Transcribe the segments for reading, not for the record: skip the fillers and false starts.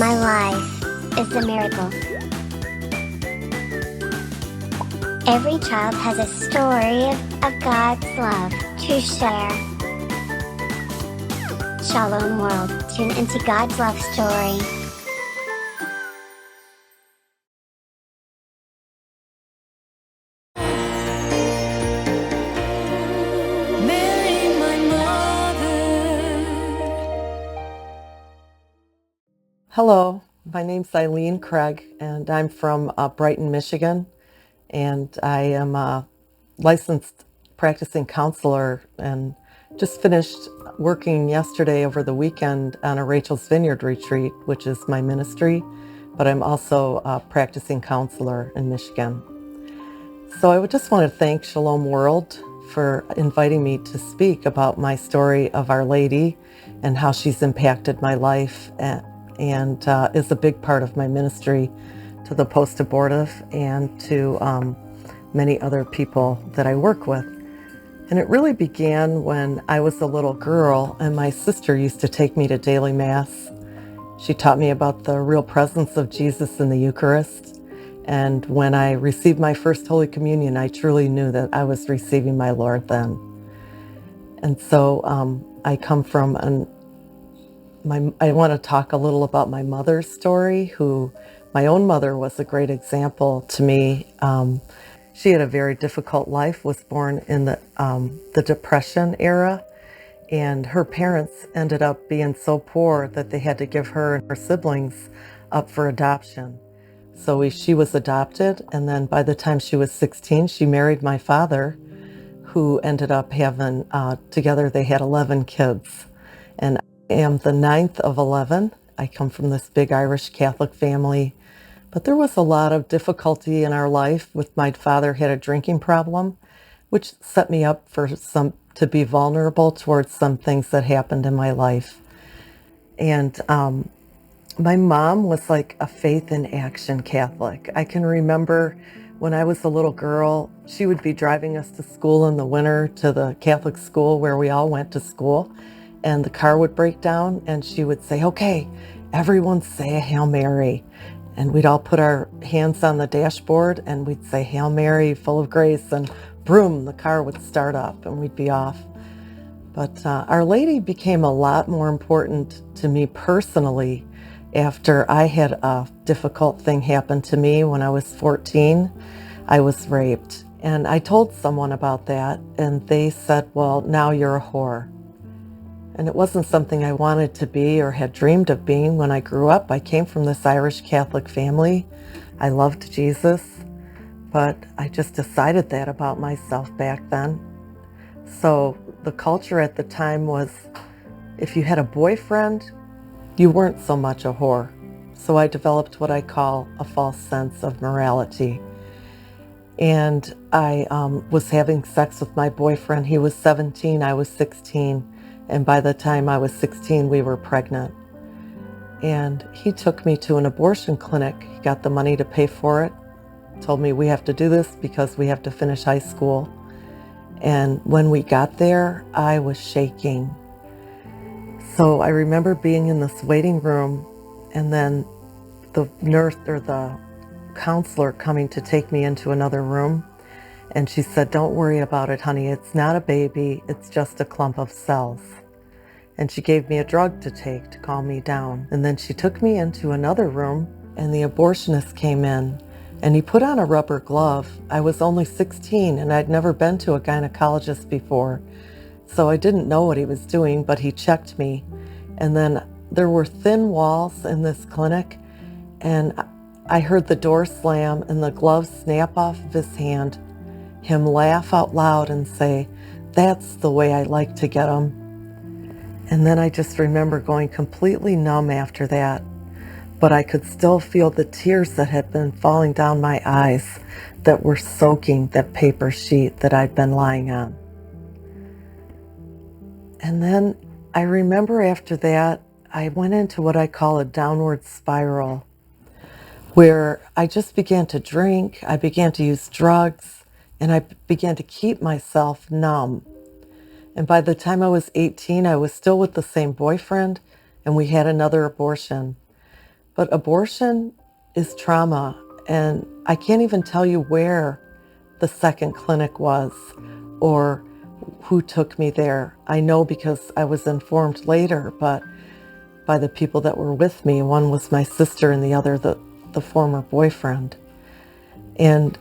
My life is a miracle. Every child has a story of God's love to share. Shalom World, tune into God's love story. Mary, my mother. Hello, my name's Eileen Craig, and I'm from Brighton, Michigan, and I am a licensed practicing counselor and just finished working yesterday over the weekend on a Rachel's Vineyard retreat, which is my ministry, but I'm also a practicing counselor in Michigan. So I would just want to thank Shalom World for inviting me to speak about my story of Our Lady and how she's impacted my life and is a big part of my ministry to the post-abortive and to many other people that I work with. And it really began when I was a little girl and my sister used to take me to daily mass. She taught me about the real presence of Jesus in the Eucharist. And when I received my first Holy Communion, I truly knew that I was receiving my Lord then. And so I come from I want to talk a little about my mother's story, who my own mother was a great example to me. She had a very difficult life, was born in the Depression era, and her parents ended up being so poor that they had to give her and her siblings up for adoption. So she was adopted, and then by the time she was 16, she married my father, who ended up having, together they had 11 kids. And I am the ninth of 11. I come from this big Irish Catholic family, but there was a lot of difficulty in our life. With my father had a drinking problem, which set me up for to be vulnerable towards some things that happened in my life. And my mom was like a faith in action Catholic. I can remember when I was a little girl, she would be driving us to school in the winter to the Catholic school where we all went to school, and the car would break down and she would say, "Okay, everyone say a Hail Mary." And we'd all put our hands on the dashboard and we'd say, "Hail Mary, full of grace," and boom, the car would start up and we'd be off. But Our Lady became a lot more important to me personally after I had a difficult thing happen to me when I was 14. I was raped. And I told someone about that, and they said, "Well, now you're a whore." And it wasn't something I wanted to be or had dreamed of being when I grew up. I came from this Irish Catholic family. I loved Jesus, but I just decided that about myself back then. So the culture at the time was, if you had a boyfriend, you weren't so much a whore. So I developed what I call a false sense of morality. And I was having sex with my boyfriend. He was 17, I was 16. And by the time I was 16, we were pregnant. And he took me to an abortion clinic. He got the money to pay for it, told me, "We have to do this because we have to finish high school." And when we got there, I was shaking. So I remember being in this waiting room, and then the nurse or the counselor coming to take me into another room. And she said, "Don't worry about it, honey. It's not a baby. It's just a clump of cells." And she gave me a drug to take to calm me down. And then she took me into another room, and the abortionist came in, and he put on a rubber glove. I was only 16, and I'd never been to a gynecologist before, so I didn't know what he was doing, but he checked me. And then there were thin walls in this clinic, and I heard the door slam and the glove snap off of his hand, him laugh out loud and say, "That's the way I like to get 'em." And then I just remember going completely numb after that, but I could still feel the tears that had been falling down my eyes that were soaking that paper sheet that I'd been lying on. And then I remember after that, I went into what I call a downward spiral, where I just began to drink, I began to use drugs, and I began to keep myself numb. And by the time I was 18, I was still with the same boyfriend, and we had another abortion. But abortion is trauma, and I can't even tell you where the second clinic was or who took me there. I know because I was informed later, but by the people that were with me. One was my sister and the other the former boyfriend. And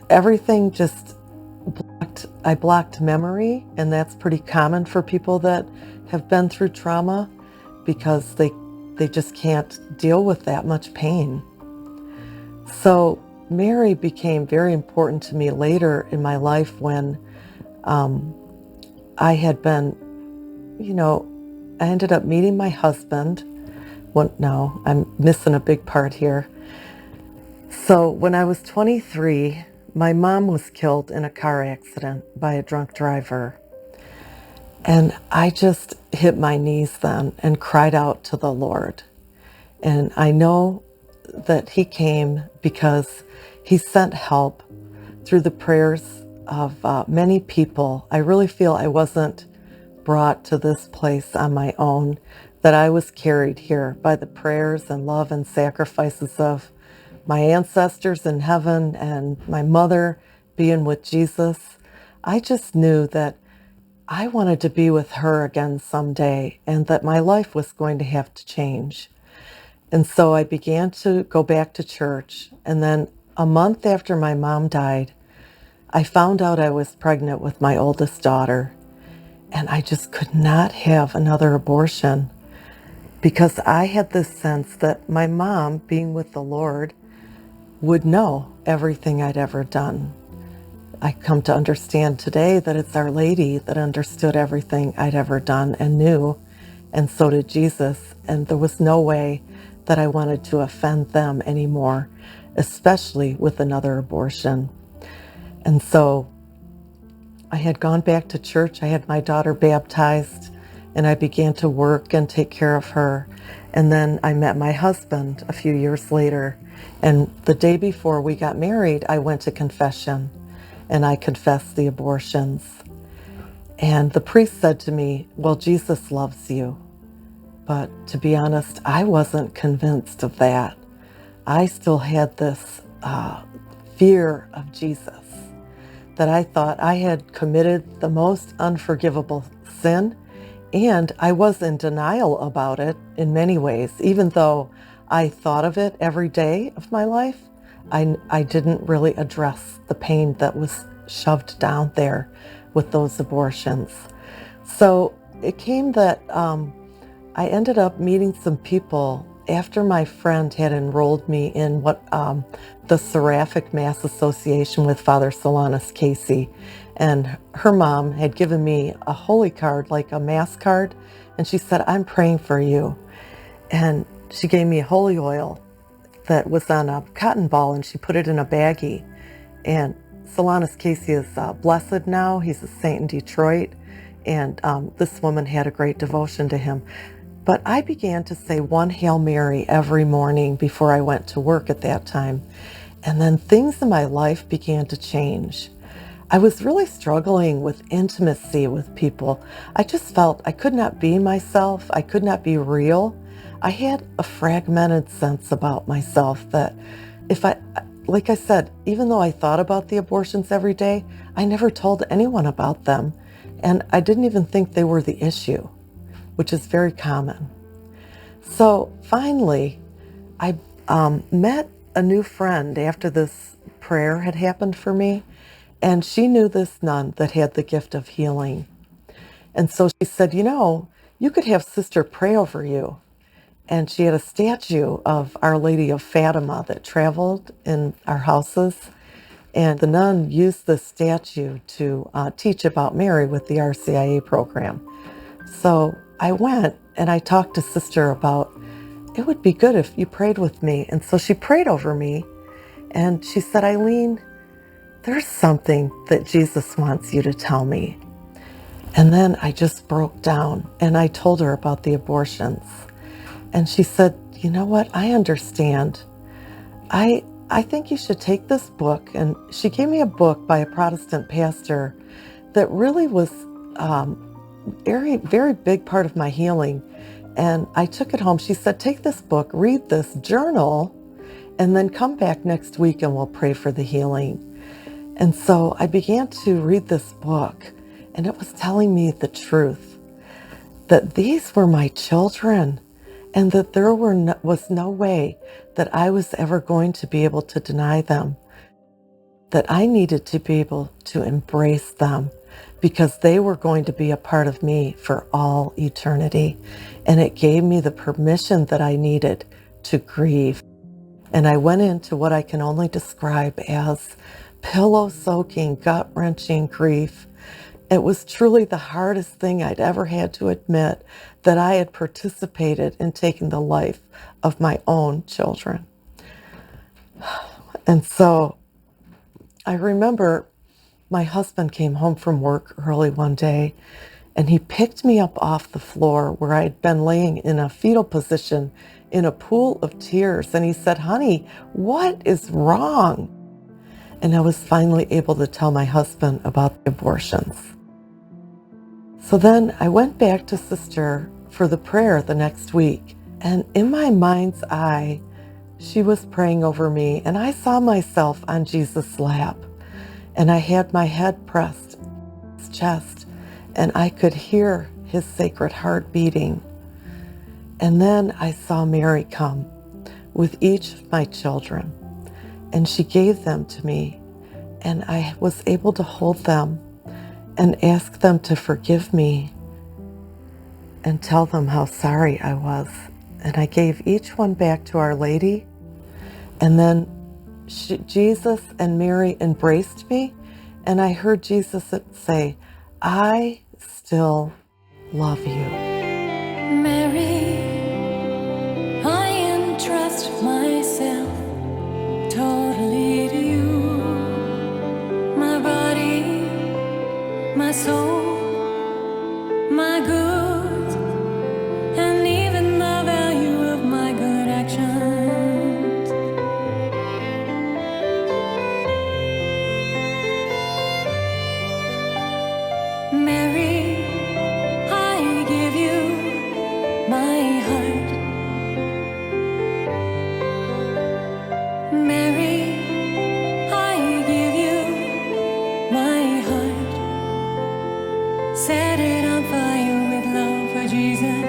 everything just I blocked memory, and that's pretty common for people that have been through trauma because they just can't deal with that much pain. So Mary became very important to me later in my life when I had been, I ended up meeting my husband. No, I'm missing a big part here. So when I was 23, my mom was killed in a car accident by a drunk driver. And I just hit my knees then and cried out to the Lord. And I know that he came because he sent help through the prayers of many people. I really feel I wasn't brought to this place on my own, that I was carried here by the prayers and love and sacrifices of my ancestors in heaven and my mother being with Jesus. I just knew that I wanted to be with her again someday and that my life was going to have to change. And so I began to go back to church. And then a month after my mom died, I found out I was pregnant with my oldest daughter. And I just could not have another abortion because I had this sense that my mom, being with the Lord, would know everything I'd ever done. I come to understand today that it's Our Lady that understood everything I'd ever done and knew, and so did Jesus. And there was no way that I wanted to offend them anymore, especially with another abortion. And so I had gone back to church. I had my daughter baptized, and I began to work and take care of her. And then I met my husband a few years later. And the day before we got married, I went to confession, and I confessed the abortions. And the priest said to me, "Well, Jesus loves you." But to be honest, I wasn't convinced of that. I still had this fear of Jesus, that I thought I had committed the most unforgivable sin, and I was in denial about it in many ways. Even though I thought of it every day of my life, I didn't really address the pain that was shoved down there with those abortions. So it came that I ended up meeting some people after my friend had enrolled me in what the Seraphic Mass Association with Father Solanus Casey. And her mom had given me a holy card, like a mass card, and she said, "I'm praying for you." And she gave me holy oil that was on a cotton ball, and she put it in a baggie. And Solanus Casey is blessed now. He's a saint in Detroit. And this woman had a great devotion to him. But I began to say one Hail Mary every morning before I went to work at that time. And then things in my life began to change. I was really struggling with intimacy with people. I just felt I could not be myself. I could not be real. I had a fragmented sense about myself that like I said, even though I thought about the abortions every day, I never told anyone about them. And I didn't even think they were the issue, which is very common. So finally, I met a new friend after this prayer had happened for me, and she knew this nun that had the gift of healing. And so she said, you could have Sister pray over you. And she had a statue of Our Lady of Fatima that traveled in our houses. And the nun used the statue to teach about Mary with the RCIA program. So I went and I talked to Sister about, it would be good if you prayed with me. And so she prayed over me. And she said, "Eileen, there's something that Jesus wants you to tell me." And then I just broke down and I told her about the abortions. And she said, "You know what? I understand. I think you should take this book." And she gave me a book by a Protestant pastor that really was very, very big part of my healing. And I took it home. She said, take this book, read this journal, and then come back next week and we'll pray for the healing. And so I began to read this book, and it was telling me the truth, that these were my children, and that there was no way that I was ever going to be able to deny them, that I needed to be able to embrace them because they were going to be a part of me for all eternity. And it gave me the permission that I needed to grieve. And I went into what I can only describe as pillow-soaking, gut-wrenching grief. It was truly the hardest thing I'd ever had to admit, that I had participated in taking the life of my own children. And so I remember my husband came home from work early one day, and he picked me up off the floor where I had been laying in a fetal position in a pool of tears. And he said, honey, what is wrong? And I was finally able to tell my husband about the abortions. So then I went back to Sister for the prayer the next week. And in my mind's eye, she was praying over me, and I saw myself on Jesus' lap. And I had my head pressed to his chest, and I could hear his sacred heart beating. And then I saw Mary come with each of my children, and she gave them to me, and I was able to hold them and ask them to forgive me and tell them how sorry I was. And I gave each one back to Our Lady, and then Jesus and Mary embraced me, and I heard Jesus say, I still love you. Mary, I entrust myself totally to you. My body, my soul, my goods, and even the value of my good actions. Mary, I give you my heart. Mary, I give you my heart. Set it on fire with love for Jesus,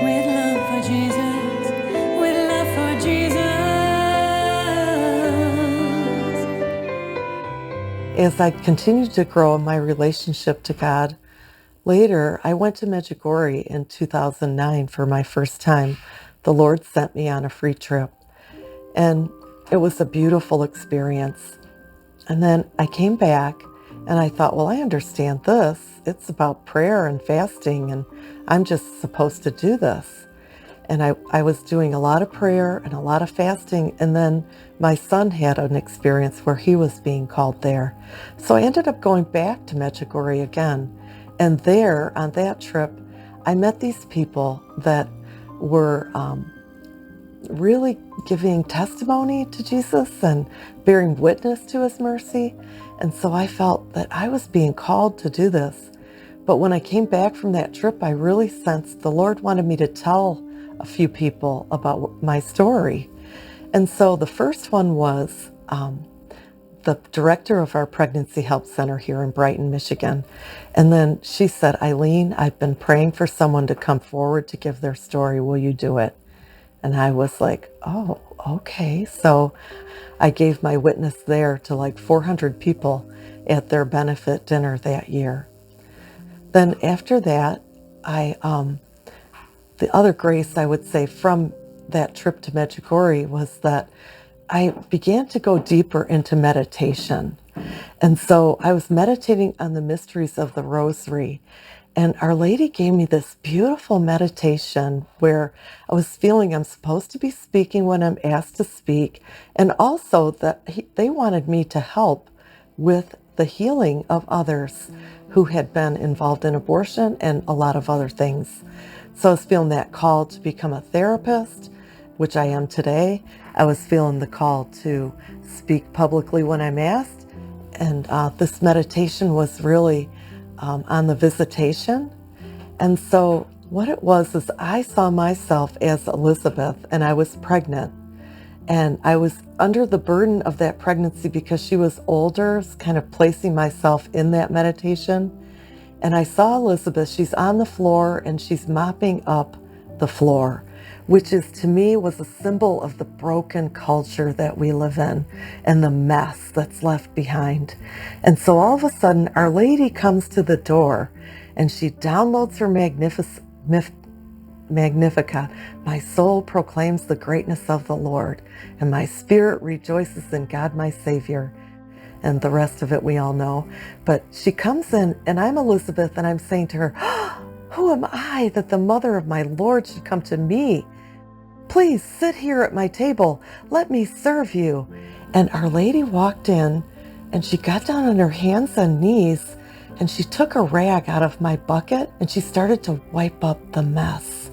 with love for Jesus, with love for Jesus. As I continued to grow in my relationship to God, later I went to Medjugorje in 2009 for my first time. The Lord sent me on a free trip, and it was a beautiful experience. And then I came back and I thought, well, I understand this. It's about prayer and fasting, and I'm just supposed to do this. And I was doing a lot of prayer and a lot of fasting. And then my son had an experience where he was being called there. So I ended up going back to Medjugorje again. And there, on that trip, I met these people that were really giving testimony to Jesus and bearing witness to his mercy. And so I felt that I was being called to do this. But when I came back from that trip, I really sensed the Lord wanted me to tell a few people about my story. And so the first one was the director of our pregnancy help center here in Brighton, Michigan. And then she said, Eileen, I've been praying for someone to come forward to give their story. Will you do it? And I was like, oh, okay. So I gave my witness there to like 400 people at their benefit dinner that year. Then after that, the other grace I would say from that trip to Medjugorje was that I began to go deeper into meditation. And so I was meditating on the mysteries of the Rosary. And Our Lady gave me this beautiful meditation where I was feeling I'm supposed to be speaking when I'm asked to speak, and also that they wanted me to help with the healing of others who had been involved in abortion and a lot of other things. So I was feeling that call to become a therapist, which I am today. I was feeling the call to speak publicly when I'm asked. And this meditation was really on the visitation. And so what it was is I saw myself as Elizabeth, and I was pregnant. And I was under the burden of that pregnancy because she was older, kind of placing myself in that meditation. And I saw Elizabeth, she's on the floor and she's mopping up the floor, which is to me was a symbol of the broken culture that we live in and the mess that's left behind. And so all of a sudden, Our Lady comes to the door and she downloads her Magnificat. My soul proclaims the greatness of the Lord, and my spirit rejoices in God my Savior. And the rest of it we all know. But she comes in, and I'm Elizabeth, and I'm saying to her, who am I that the mother of my Lord should come to me? Please sit here at my table. Let me serve you. And Our Lady walked in, and she got down on her hands and knees, and she took a rag out of my bucket, and she started to wipe up the mess.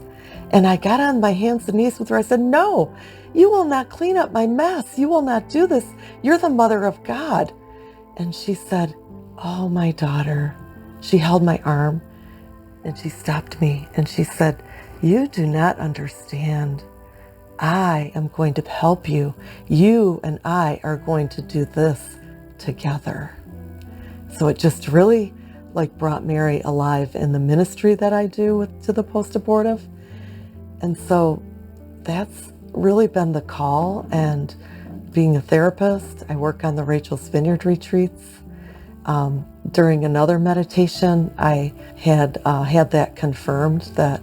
And I got on my hands and knees with her. I said, no, you will not clean up my mess. You will not do this. You're the mother of God. And she said, oh, my daughter. She held my arm and she stopped me and she said, you do not understand. I am going to help you. You and I are going to do this together. So it just really brought Mary alive in the ministry that I do to the post-abortive. And so that's really been the call. And being a therapist, I work on the Rachel's Vineyard retreats. During another meditation, I had that confirmed that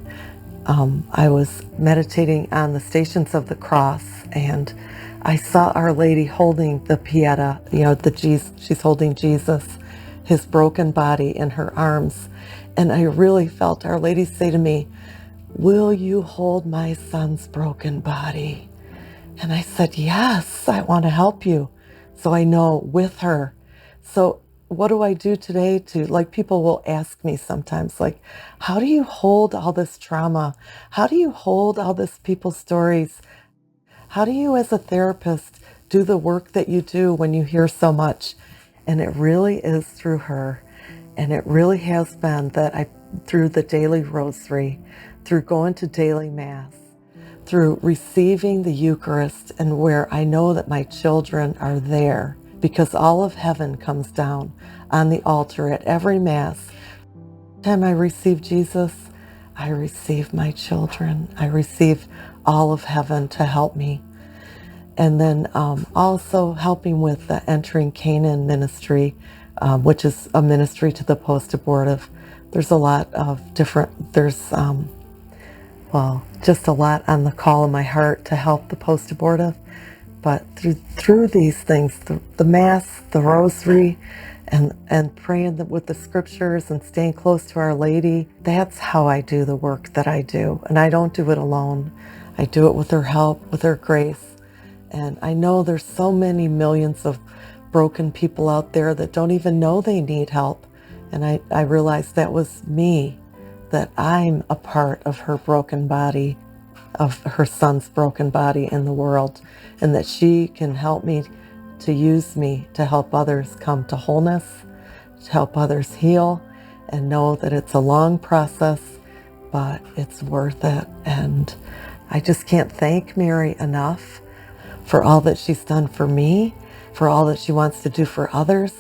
I was meditating on the Stations of the Cross, and I saw Our Lady holding the Pieta, she's holding Jesus, his broken body in her arms. And I really felt Our Lady say to me, will you hold my son's broken body? And I said, yes, I want to help you. So I know with her. So what do I do today people will ask me sometimes, how do you hold all this trauma? How do you hold all this people's stories? How do you as a therapist do the work that you do when you hear so much? And it really is through her. And it really has been that through the daily rosary, through going to daily mass, through receiving the Eucharist, and where I know that my children are there, because all of heaven comes down on the altar at every mass. Every time I receive Jesus, I receive my children. I receive all of heaven to help me. And then also helping with the Entering Canaan ministry, which is a ministry to the post-abortive. There's a lot of different, just a lot on the call of my heart to help the post-abortive. But through these things, the Mass, the Rosary, and praying with the scriptures and staying close to Our Lady, that's how I do the work that I do. And I don't do it alone. I do it with her help, with her grace. And I know there's so many millions of broken people out there that don't even know they need help. And I realized that was me, that I'm a part of her broken body, of her son's broken body in the world, and that she can help me to use me to help others come to wholeness, to help others heal, and know that it's a long process, but it's worth it. And I just can't thank Mary enough for all that she's done for me, for all that she wants to do for others,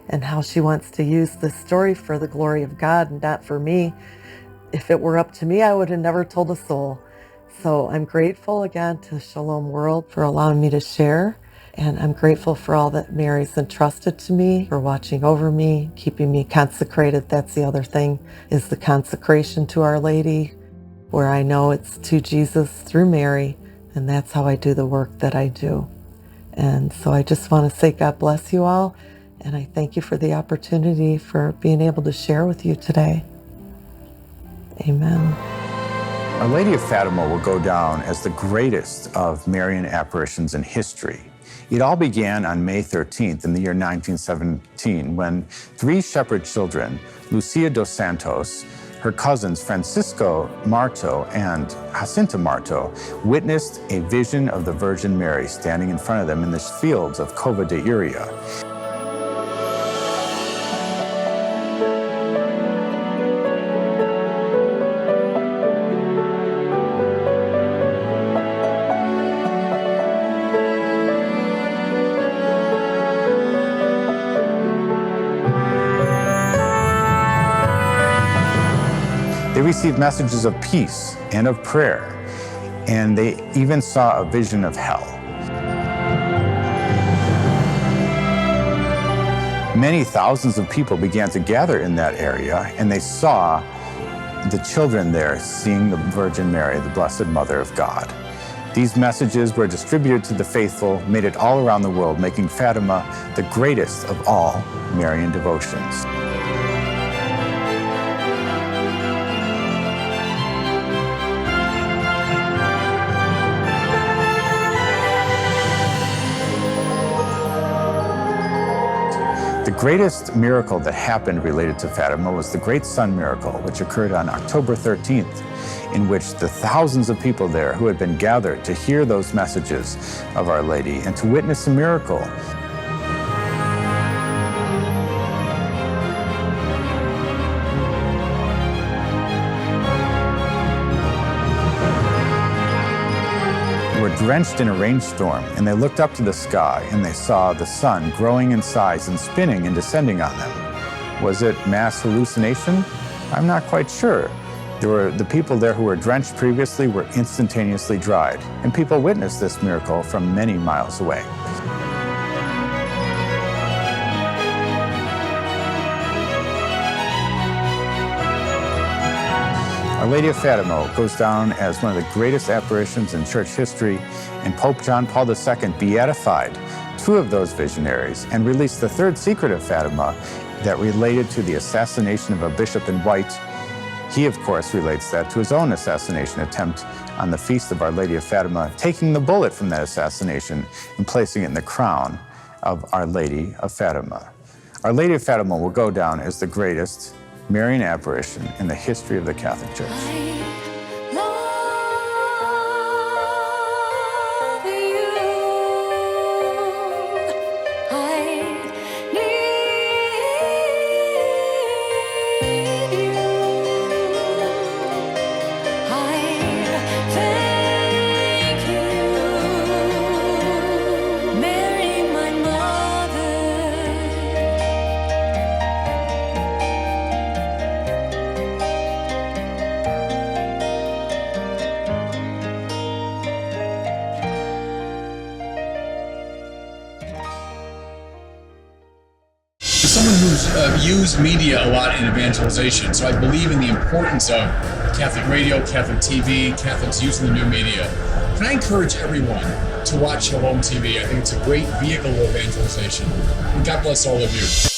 and how she wants to use this story for the glory of God and not for me. If it were up to me, I would have never told a soul. So I'm grateful again to Shalom World for allowing me to share. And I'm grateful for all that Mary's entrusted to me, for watching over me, keeping me consecrated. That's the other thing, is the consecration to Our Lady, where I know it's to Jesus through Mary. And that's how I do the work that I do. And so I just want to say God bless you all. And I thank you for the opportunity for being able to share with you today. Amen. Our Lady of Fatima will go down as the greatest of Marian apparitions in history. It all began on May 13th in the year 1917 when three shepherd children, Lucia dos Santos, her cousins Francisco Marto and Jacinta Marto, witnessed a vision of the Virgin Mary standing in front of them in the fields of Cova de Iria. received messages of peace and of prayer, and they even saw a vision of hell. Many thousands of people began to gather in that area, and they saw the children there seeing the Virgin Mary, the Blessed Mother of God. These messages were distributed to the faithful, made it all around the world, making Fatima the greatest of all Marian devotions. The greatest miracle that happened related to Fatima was the Great Sun Miracle, which occurred on October 13th, in which the thousands of people there who had been gathered to hear those messages of Our Lady and to witness a miracle were drenched in a rainstorm, and they looked up to the sky and they saw the sun growing in size and spinning and descending on them. Was it mass hallucination? I'm not quite sure. The people there who were drenched previously were instantaneously dried, and people witnessed this miracle from many miles away. Our Lady of Fatima goes down as one of the greatest apparitions in church history, and Pope John Paul II beatified two of those visionaries and released the third secret of Fatima that related to the assassination of a bishop in white. He, of course, relates that to his own assassination attempt on the feast of Our Lady of Fatima, taking the bullet from that assassination and placing it in the crown of Our Lady of Fatima. Our Lady of Fatima will go down as the greatest Marian apparition in the history of the Catholic Church. Someone who's used media a lot in evangelization, so I believe in the importance of Catholic radio, Catholic TV, Catholics using the new media. Can I encourage everyone to watch Shalom TV? I think it's a great vehicle of evangelization. And God bless all of you.